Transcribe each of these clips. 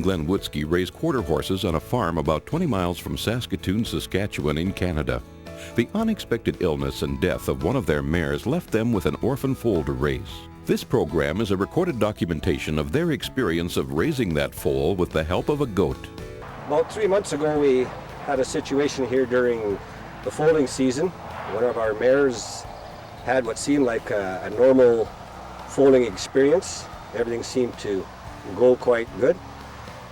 Glenn Woodsky raise quarter horses on a farm about 20 miles from Saskatoon, Saskatchewan in Canada. The unexpected illness and death of one of their mares left them with an orphan foal to raise. This program is a recorded documentation of their experience of raising that foal with the help of a goat. About 3 months ago, we had a situation here during the foaling season. One of our mares had what seemed like a normal foaling experience. Everything seemed to go quite good.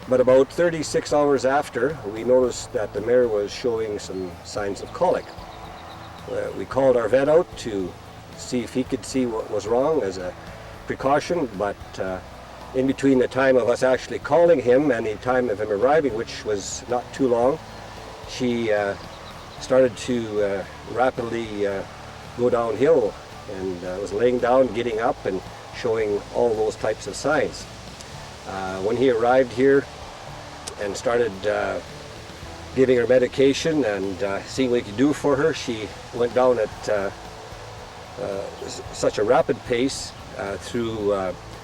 But about 36 hours after, we noticed that the mare was showing some signs of colic. We called our vet out to see if he could see what was wrong as a precaution, but in between the time of us actually calling him and the time of him arriving, which was not too long, she started to rapidly go downhill and was laying down, getting up, and showing all those types of signs. When he arrived here and started giving her medication and seeing what he could do for her, she went down at such a rapid pace through,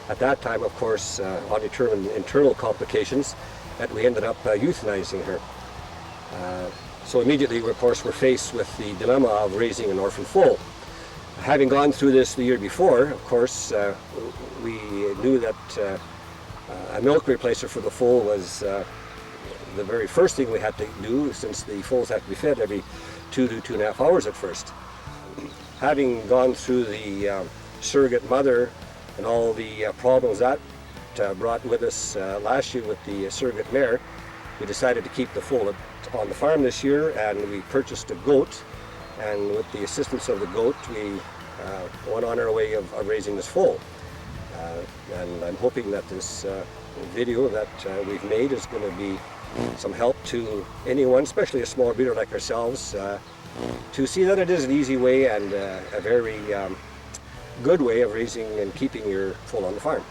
at that time, of course, undetermined internal complications, that we ended up euthanizing her. So immediately, of course, we're faced with the dilemma of raising an orphan foal. Having gone through this the year before, of course, we knew that a milk replacer for the foal was the very first thing we had to do, since the foals have to be fed every 2 to 2.5 hours at first. Having gone through the surrogate mother and all the problems that brought with us last year with the surrogate mare, we decided to keep the foal on the farm this year, and we purchased a goat, and with the assistance of the goat we went on our way of raising this foal. And I'm hoping that this video that we've made is going to be some help to anyone, especially a small breeder like ourselves, to see that it is an easy way and a very good way of raising and keeping your foal on the farm.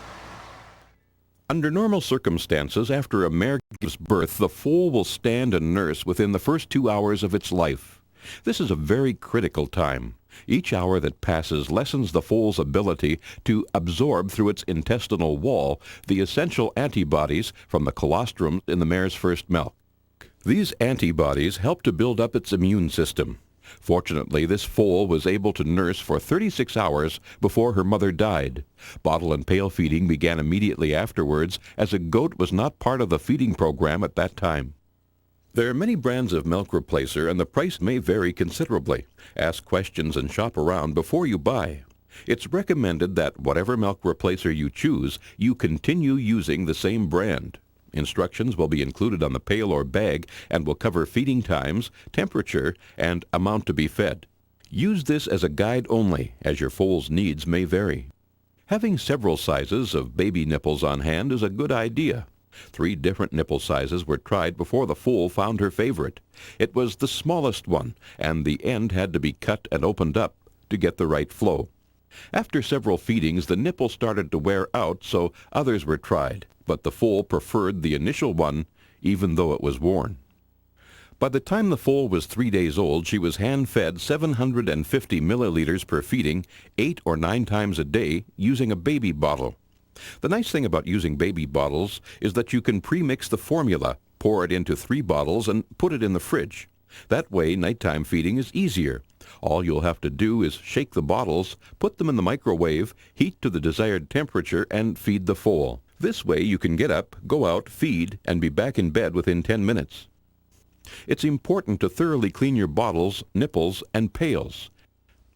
Under normal circumstances, after a mare gives birth, the foal will stand and nurse within the first 2 hours of its life. This is a very critical time. Each hour that passes lessens the foal's ability to absorb through its intestinal wall the essential antibodies from the colostrum in the mare's first milk. These antibodies help to build up its immune system. Fortunately, this foal was able to nurse for 36 hours before her mother died. Bottle and pail feeding began immediately afterwards, as a goat was not part of the feeding program at that time. There are many brands of milk replacer, and the price may vary considerably. Ask questions and shop around before you buy. It's recommended that whatever milk replacer you choose, you continue using the same brand. Instructions will be included on the pail or bag and will cover feeding times, temperature, and amount to be fed. Use this as a guide only, as your foal's needs may vary. Having several sizes of baby nipples on hand is a good idea. 3 different nipple sizes were tried before the foal found her favorite. It was the smallest one, and the end had to be cut and opened up to get the right flow. After several feedings, the nipple started to wear out, so others were tried, but the foal preferred the initial one, even though it was worn. By the time the foal was 3 days old, she was hand-fed 750 milliliters per feeding, 8 or 9 times a day, using a baby bottle. The nice thing about using baby bottles is that you can pre-mix the formula, pour it into 3 bottles, and put it in the fridge. That way, nighttime feeding is easier. All you'll have to do is shake the bottles, put them in the microwave, heat to the desired temperature, and feed the foal. This way you can get up, go out, feed, and be back in bed within 10 minutes. It's important to thoroughly clean your bottles, nipples, and pails.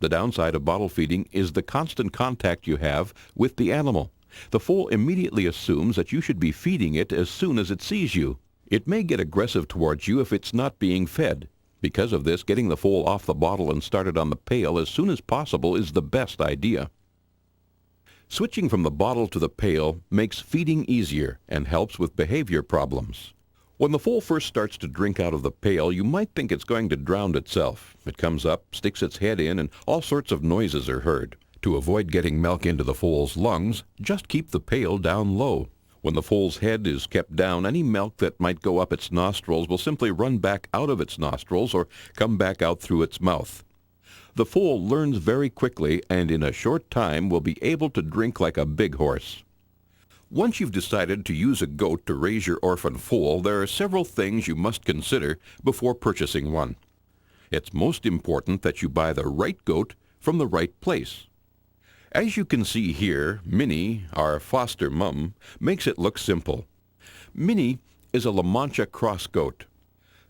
The downside of bottle feeding is the constant contact you have with the animal. The foal immediately assumes that you should be feeding it as soon as it sees you. It may get aggressive towards you if it's not being fed. Because of this, getting the foal off the bottle and started on the pail as soon as possible is the best idea. Switching from the bottle to the pail makes feeding easier and helps with behavior problems. When the foal first starts to drink out of the pail, you might think it's going to drown itself. It comes up, sticks its head in, and all sorts of noises are heard. To avoid getting milk into the foal's lungs, just keep the pail down low. When the foal's head is kept down, any milk that might go up its nostrils will simply run back out of its nostrils or come back out through its mouth. The foal learns very quickly and in a short time will be able to drink like a big horse. Once you've decided to use a goat to raise your orphan foal, there are several things you must consider before purchasing one. It's most important that you buy the right goat from the right place. As you can see here, Minnie, our foster mum, makes it look simple. Minnie is a La Mancha cross goat.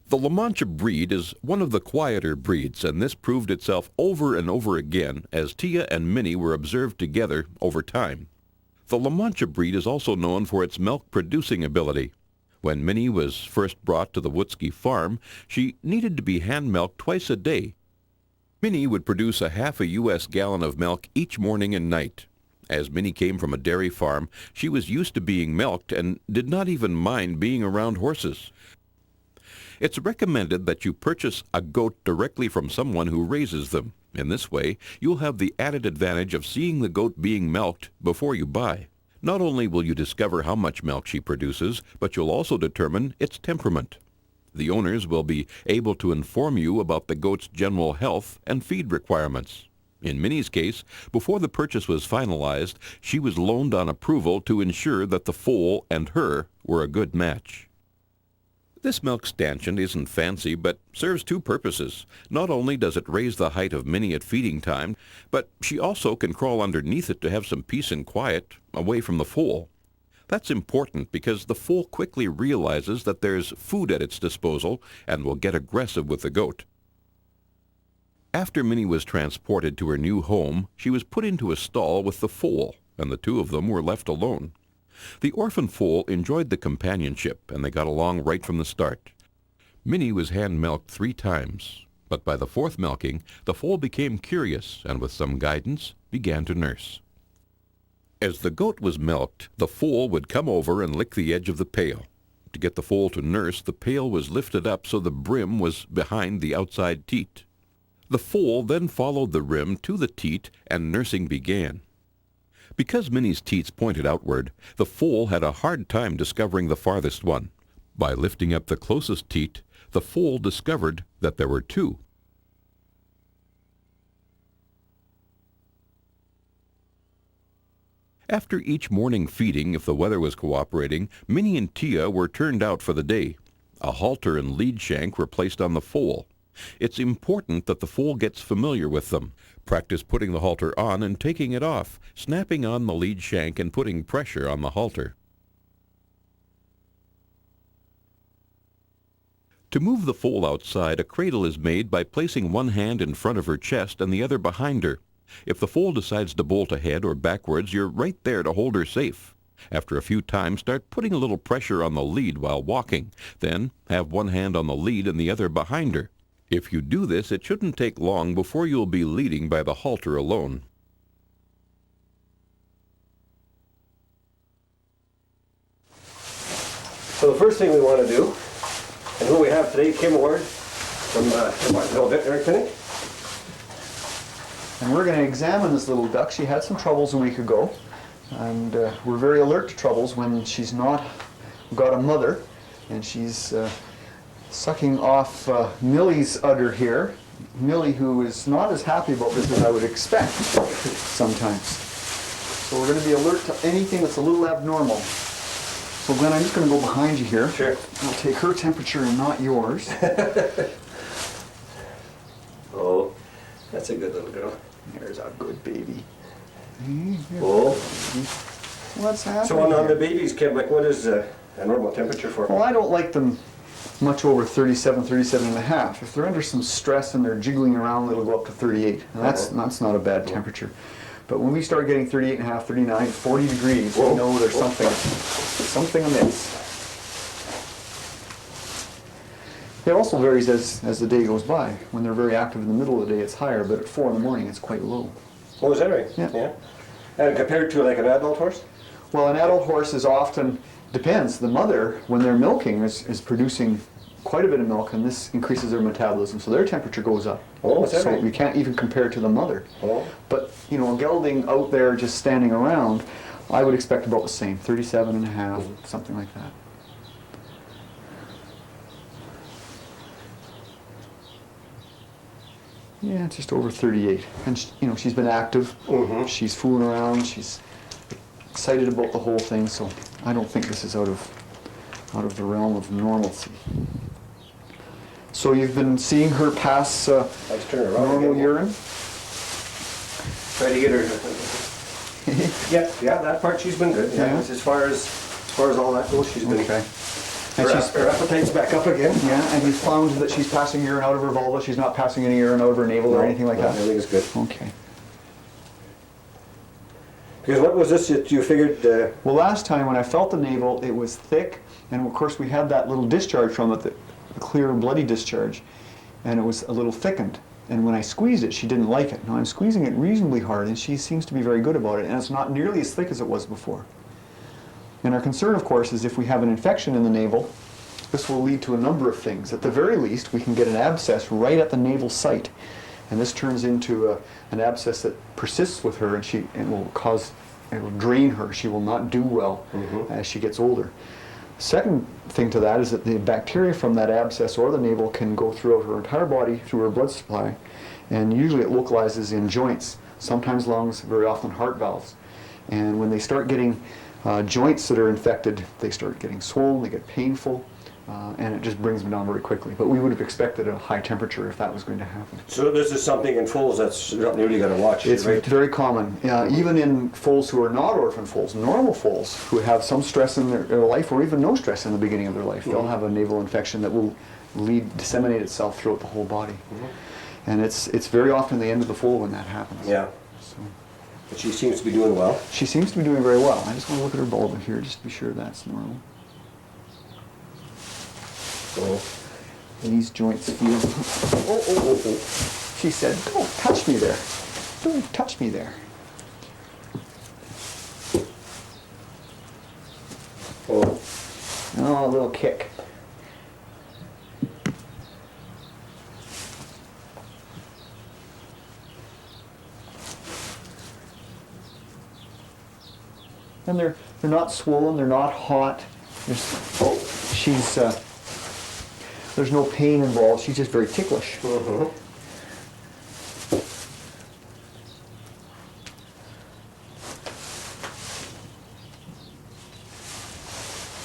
The La Mancha breed is one of the quieter breeds, and this proved itself over and over again as Tia and Minnie were observed together over time. The La Mancha breed is also known for its milk-producing ability. When Minnie was first brought to the Woodsky farm, she needed to be hand-milked twice a day. Minnie would produce a half a U.S. gallon of milk each morning and night. As Minnie came from a dairy farm, she was used to being milked and did not even mind being around horses. It's recommended that you purchase a goat directly from someone who raises them. In this way, you'll have the added advantage of seeing the goat being milked before you buy. Not only will you discover how much milk she produces, but you'll also determine its temperament. The owners will be able to inform you about the goat's general health and feed requirements. In Minnie's case, before the purchase was finalized, she was loaned on approval to ensure that the foal and her were a good match. This milk stanchion isn't fancy, but serves two purposes. Not only does it raise the height of Minnie at feeding time, but she also can crawl underneath it to have some peace and quiet away from the foal. That's important because the foal quickly realizes that there's food at its disposal and will get aggressive with the goat. After Minnie was transported to her new home, she was put into a stall with the foal, and the two of them were left alone. The orphan foal enjoyed the companionship, and they got along right from the start. Minnie was hand-milked 3 times, but by the 4th milking, the foal became curious and with some guidance began to nurse. As the goat was milked, the foal would come over and lick the edge of the pail. To get the foal to nurse, the pail was lifted up so the brim was behind the outside teat. The foal then followed the rim to the teat and nursing began. Because Minnie's teats pointed outward, the foal had a hard time discovering the farthest one. By lifting up the closest teat, the foal discovered that there were 2. After each morning feeding, if the weather was cooperating, Minnie and Tia were turned out for the day. A halter and lead shank were placed on the foal. It's important that the foal gets familiar with them. Practice putting the halter on and taking it off, snapping on the lead shank and putting pressure on the halter. To move the foal outside, a cradle is made by placing one hand in front of her chest and the other behind her. If the foal decides to bolt ahead or backwards, you're right there to hold her safe. After a few times, start putting a little pressure on the lead while walking. Then have one hand on the lead and the other behind her. If you do this, it shouldn't take long before you'll be leading by the halter alone. So the first thing we want to do, and who we have today, Kim Ward from the Martinville Veterinary Clinic. And we're going to examine this little duck. She had some troubles a week ago, and we're very alert to troubles when she's not got a mother, and she's sucking off Millie's udder here. Millie, who is not as happy about this as I would expect sometimes. So we're going to be alert to anything that's a little abnormal. So Glenn, I'm just going to go behind you here. Sure. I'll take her temperature and not yours. Oh, that's a good little girl. There's a good baby. Oh. What's happening? So on the here? babies, Kim, like what is a normal temperature for them? Well, I don't like them much over 37, 37 and a half. If they're under some stress and they're jiggling around, it'll go up to 38. And that's not a bad temperature. But when we start getting 38 and a half, 39, 40 degrees, we know there's something amiss. It also varies as the day goes by. When they're very active in the middle of the day, it's higher, but at 4 in the morning, it's quite low. Oh, is that right? Yeah. And compared to like an adult horse? Well, an adult horse is often, depends. The mother, when they're milking, is producing quite a bit of milk, and this increases their metabolism, so their temperature goes up. Oh, is that so right? we can't even compare to the mother. Oh. But, you know, a gelding out there just standing around, I would expect about the same, 37 and a half, something like that. Yeah, just over 38. And, you know, she's been active. Mm-hmm. She's fooling around. She's excited about the whole thing, so I don't think this is out of the realm of normalcy. So you've been seeing her pass Let's turn her around normal again. urine? Try to get her. Yeah, that part she's been good. Yeah, Yeah. as far as all that goes, she's been. Okay. And Her appetite's back up again. yeah, and you found that she's passing urine out of her vulva. She's not passing any urine out of her navel or anything like that? Everything's good. Okay. Because what was this that you figured? Well, last time when I felt the navel, it was thick, and of course we had that little discharge from it, the clear bloody discharge, and it was a little thickened. And when I squeezed it, she didn't like it. Now I'm squeezing it reasonably hard, and she seems to be very good about it, and it's not nearly as thick as it was before. And our concern, of course, is if we have an infection in the navel, this will lead to a number of things. At the very least, we can get an abscess right at the navel site, and this turns into an abscess that persists with her, and it will drain her. She will not do well as she gets older. Second thing to that is that the bacteria from that abscess or the navel can go throughout her entire body through her blood supply, and usually it localizes in joints, sometimes lungs, very often heart valves. And when they start getting joints that are infected, they start getting swollen, they get painful, and it just brings them down very quickly. But we would have expected a high temperature if that was going to happen. So this is something in foals that's not really got to watch. It's right? very common, even in foals who are not orphan foals, normal foals who have some stress in their life or even no stress in the beginning of their life. They'll have a naval infection that will disseminate itself throughout the whole body. And it's very often the end of the foal when that happens. Yeah. So But she seems to be doing well. she seems to be doing very well. I just want to look at her vulva here just to be sure that's normal. So, These joints feel... Oh. She said, don't touch me there. Don't touch me there. oh, Oh, a little kick. And they're not swollen, they're not hot. There's no pain involved. She's just very ticklish. mhm.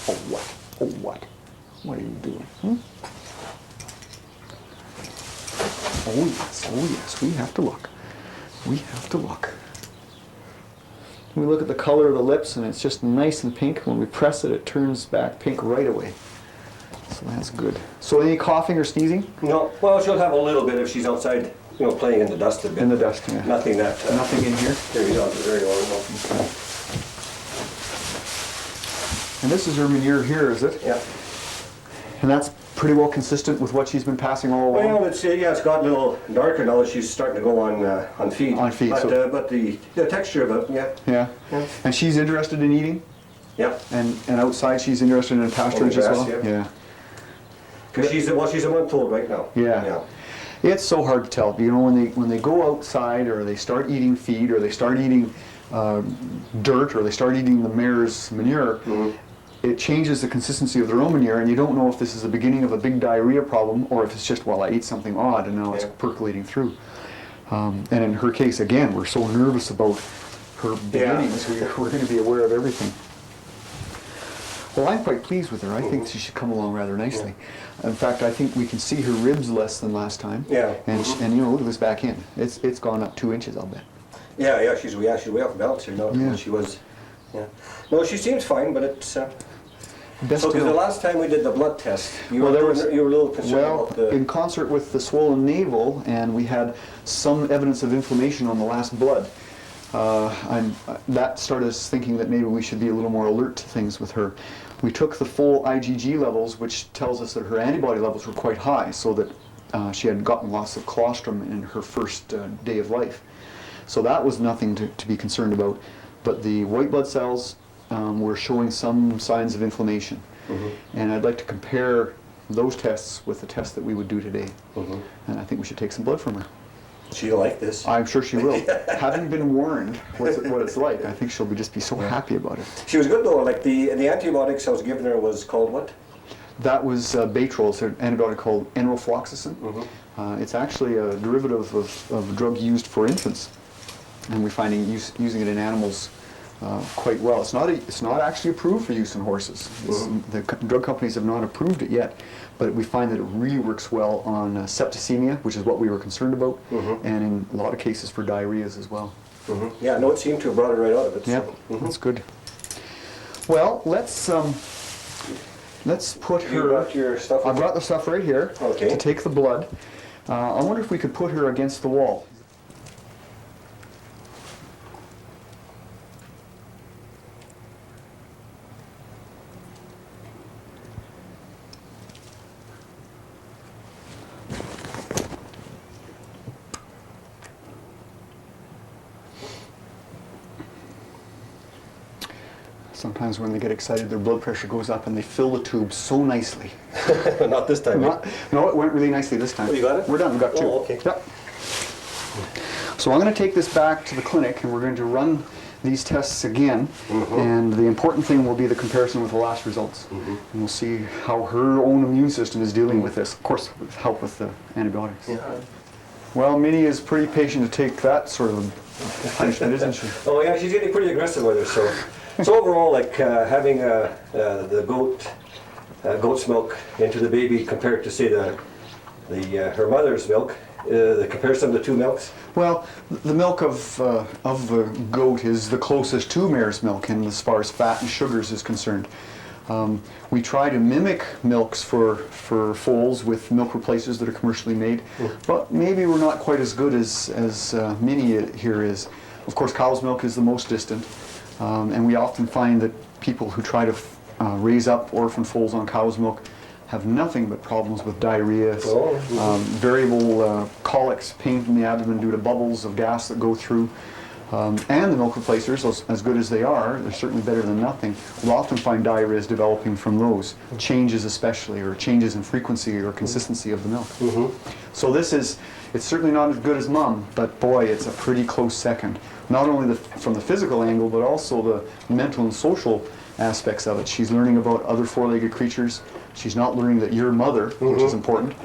Oh what? Oh what? What are you doing? Oh yes, we have to look. We have to look. We look at the color of the lips and it's just nice and pink. When we press it, it turns back pink right away. So that's good. So any coughing or sneezing? No, well, she'll have a little bit if she's outside, playing in the dust a bit. In the dust, yeah. Nothing that. Nothing in here? There you go, very well. Okay. And this is her manure here, is it? Yeah. And that's pretty well consistent with what she's been passing all along? Well, it's got a little darker now that she's starting to go on feed. On feed, But, but the texture of it, Yeah. Yeah. And she's interested in eating? yeah. And outside she's interested in pasturage as grass, well? yeah. Because she's a month old right now. Yeah. It's so hard to tell. When they go outside or they start eating feed or they start eating dirt or they start eating the mare's manure, it changes the consistency of their own manure, and you don't know if this is the beginning of a big diarrhea problem or if it's just, well, I ate something odd and now it's percolating through. And in her case, again, we're so nervous about her beginnings, we're going to be aware of everything. Well, I'm quite pleased with her. I think she should come along rather nicely. In fact, I think we can see her ribs less than last time. Yeah. And look at this back end. It's gone up 2 inches, I'll bet. Yeah, she's way off balance here now. Yeah. She was. Yeah. No, she seems fine, but it's. Best So, to because the know. last time we did the blood test, you Well, were there was- a little concerned about the. in concert with the swollen navel, and we had some evidence of inflammation on the last blood. That started us thinking that maybe we should be a little more alert to things with her. We took the full IgG levels, which tells us that her antibody levels were quite high, so that she had gotten lots of colostrum in her first day of life. So that was nothing to be concerned about. But the white blood cells were showing some signs of inflammation. And I'd like to compare those tests with the tests that we would do today. And I think we should take some blood from her. She'll like this. I'm sure she will. Having been warned what it's like, I think she'll just be so happy about it. She was good though. Like the antibiotics I was giving her was called what? That was Batrol. It's an antibiotic called enrofloxacin. It's actually a derivative of a drug used for infants. And we're finding using it in animals quite well. It's not actually approved for use in horses. The drug companies have not approved it yet, but we find that it really works well on septicemia, which is what we were concerned about, and in a lot of cases for diarrheas as well. Yeah, no, it seemed to have brought it right out of it. Yeah, that's good. Well, let's put her. You got your stuff? I've got the stuff right here Okay. to take the blood. I wonder if we could put her against the wall. Sometimes when they get excited, their blood pressure goes up and they fill the tube so nicely. Not this time. No, it went really nicely this time. Oh, you got it? We're done. We've got two. Oh, okay. Yep. So I'm going to take this back to the clinic and we're going to run these tests again. And the important thing will be the comparison with the last results. And we'll see how her own immune system is dealing with this. Of course, with help with the antibiotics. Yeah. Well, Minnie is pretty patient to take that sort of punishment, isn't she? Oh yeah, she's getting pretty aggressive with her. So overall, like having the goat's milk into the baby compared to say her mother's milk, the comparison of the two milks. Well, the milk of the goat is the closest to mare's milk in as far as fat and sugars is concerned. We try to mimic milks for foals with milk replacers that are commercially made, but maybe we're not quite as good as Minnie here is. Of course, cow's milk is the most distant, and we often find that people who try to raise up orphan foals on cow's milk have nothing but problems with diarrhea, variable colics, pain in the abdomen due to bubbles of gas that go through. And the milk replacers, as good as they are, they're certainly better than nothing. We'll often find diarrheas developing from those, changes especially, or changes in frequency or consistency of the milk. So it's certainly not as good as mom, but boy, it's a pretty close second. Not only from the physical angle, but also the mental and social aspects of it. She's learning about other four-legged creatures. She's not learning that you're mother, which is important,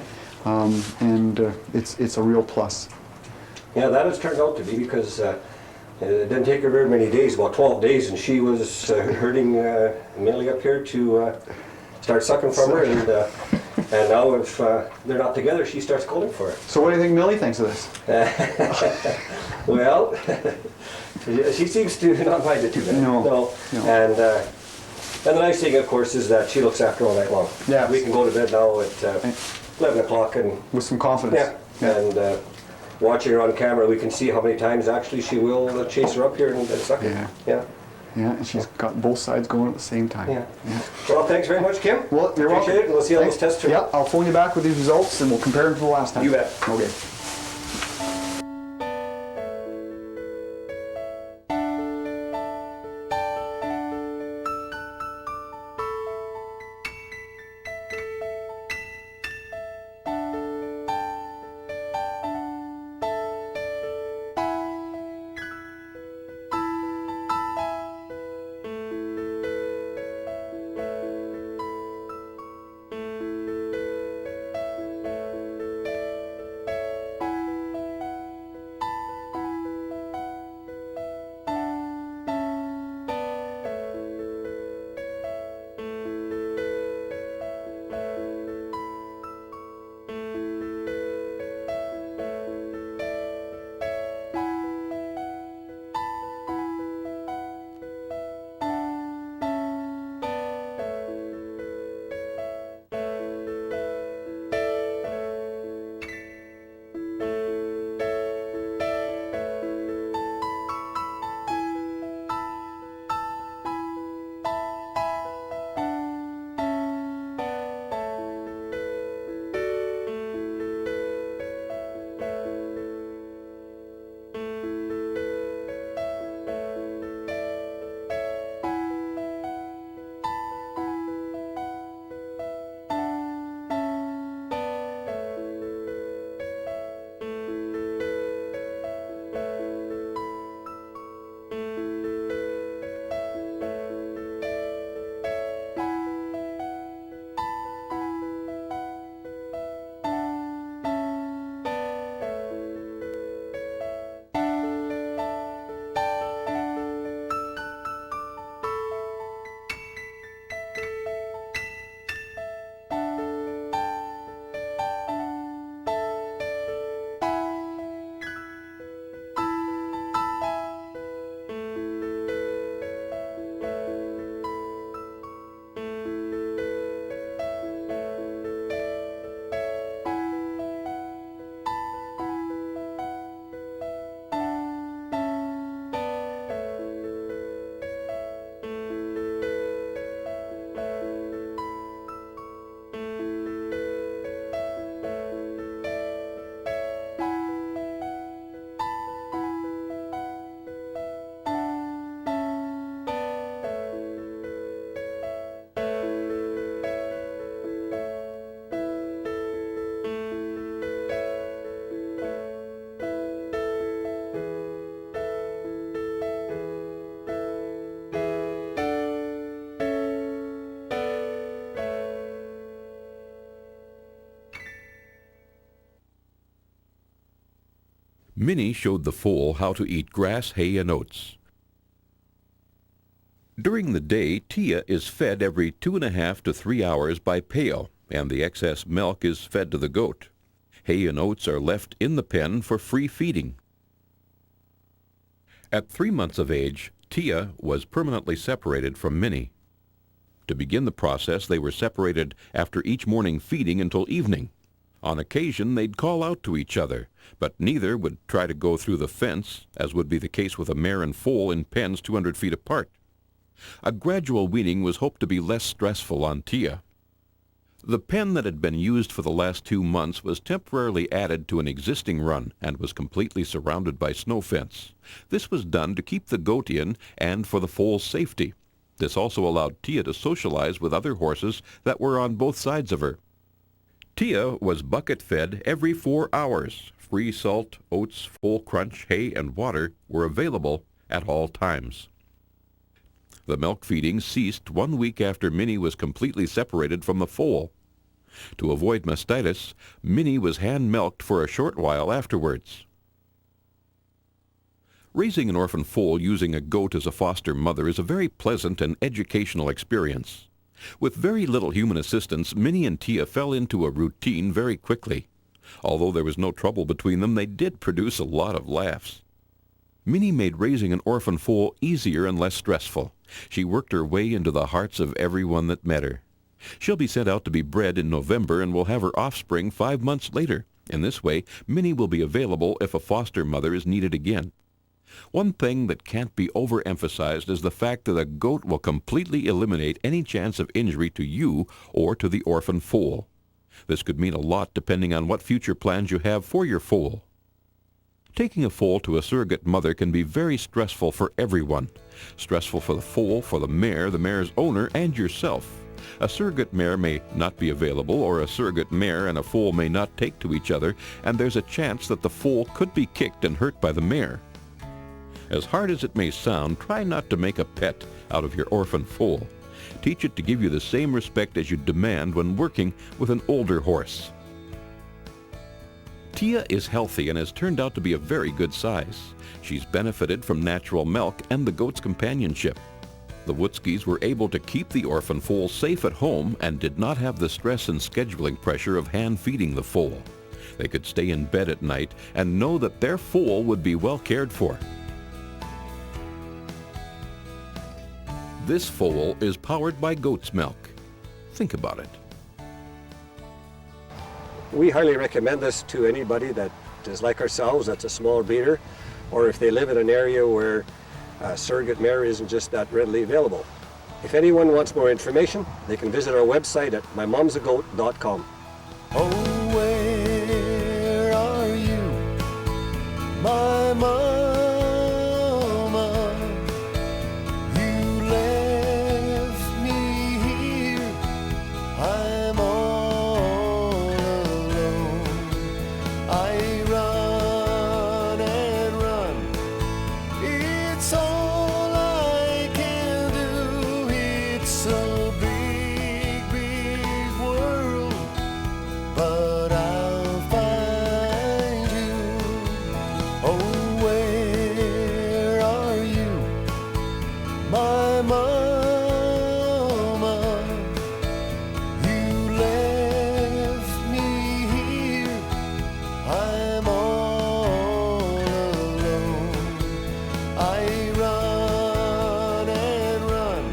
and it's a real plus. Yeah, that has turned out to be because it didn't take her very many days, about 12 days, and she was herding Millie up here to start sucking from her, and now if they're not together, she starts calling for it. So what do you think Millie thinks of this? Well, she seems to not mind it too bad. No. And the nice thing, of course, is that she looks after all night long. Yeah. We can go to bed now at 11 o'clock and With some confidence. and watching her on camera, we can see how many times actually she will chase her up here and suck it. Yeah, and she's got both sides going at the same time. Yeah. Well, thanks very much, Kim. Well, you're welcome. Appreciate it, and we'll see how Thanks. those tests turn out. Yeah, I'll phone you back with these results and we'll compare them to the last time. You bet. Okay. Minnie showed the foal how to eat grass, hay, and oats. During the day, Tia is fed every 2.5 to 3 hours by pail, and the excess milk is fed to the goat. Hay and oats are left in the pen for free feeding. At 3 months of age, Tia was permanently separated from Minnie. To begin the process, they were separated after each morning feeding until evening. On occasion, they'd call out to each other, but neither would try to go through the fence, as would be the case with a mare and foal in pens 200 feet apart. A gradual weaning was hoped to be less stressful on Tia. The pen that had been used for the last 2 months was temporarily added to an existing run and was completely surrounded by snow fence. This was done to keep the goat in and for the foal's safety. This also allowed Tia to socialize with other horses that were on both sides of her. Tia was bucket fed every 4 hours. Free salt, oats, full crunch, hay, and water were available at all times. The milk feeding ceased 1 week after Minnie was completely separated from the foal. To avoid mastitis, Minnie was hand-milked for a short while afterwards. Raising an orphan foal using a goat as a foster mother is a very pleasant and educational experience. With very little human assistance, Minnie and Tia fell into a routine very quickly. Although there was no trouble between them, they did produce a lot of laughs. Minnie made raising an orphan foal easier and less stressful. She worked her way into the hearts of everyone that met her. She'll be sent out to be bred in November and will have her offspring 5 months later. In this way, Minnie will be available if a foster mother is needed again. One thing that can't be overemphasized is the fact that a goat will completely eliminate any chance of injury to you or to the orphan foal. This could mean a lot depending on what future plans you have for your foal. Taking a foal to a surrogate mother can be very stressful for everyone. Stressful for the foal, for the mare's owner, and yourself. A surrogate mare may not be available, or a surrogate mare and a foal may not take to each other, and there's a chance that the foal could be kicked and hurt by the mare. As hard as it may sound, try not to make a pet out of your orphan foal. Teach it to give you the same respect as you demand when working with an older horse. Tia is healthy and has turned out to be a very good size. She's benefited from natural milk and the goat's companionship. The Woodskis were able to keep the orphan foal safe at home and did not have the stress and scheduling pressure of hand-feeding the foal. They could stay in bed at night and know that their foal would be well cared for. This foal is powered by goat's milk. Think about it. We highly recommend this to anybody that is like ourselves, that's a small breeder, or if they live in an area where a surrogate mare isn't just that readily available. If anyone wants more information, they can visit our website at mymomsagoat.com. Oh, where are you, my mama? You left me here. I'm all alone. I run and run. It's all I can do. It's a big, big world, but I'll find you. Oh, where are you, my mama? You left me here. I'm all alone. I run and run.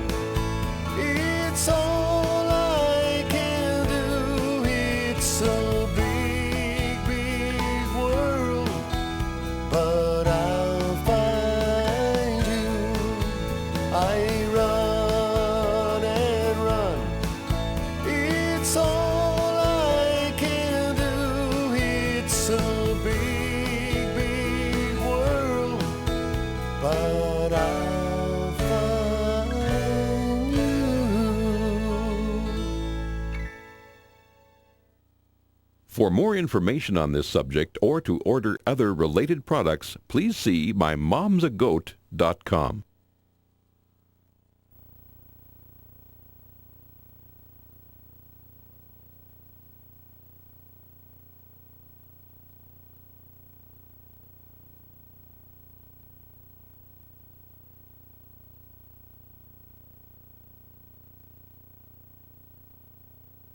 It's all I can do. It's a big, big world, but I'll find you. I run and run. It's all I can do. It's a big, big world, but I'll find you. For more information on this subject or to order other related products, please see mymomsagoat.com.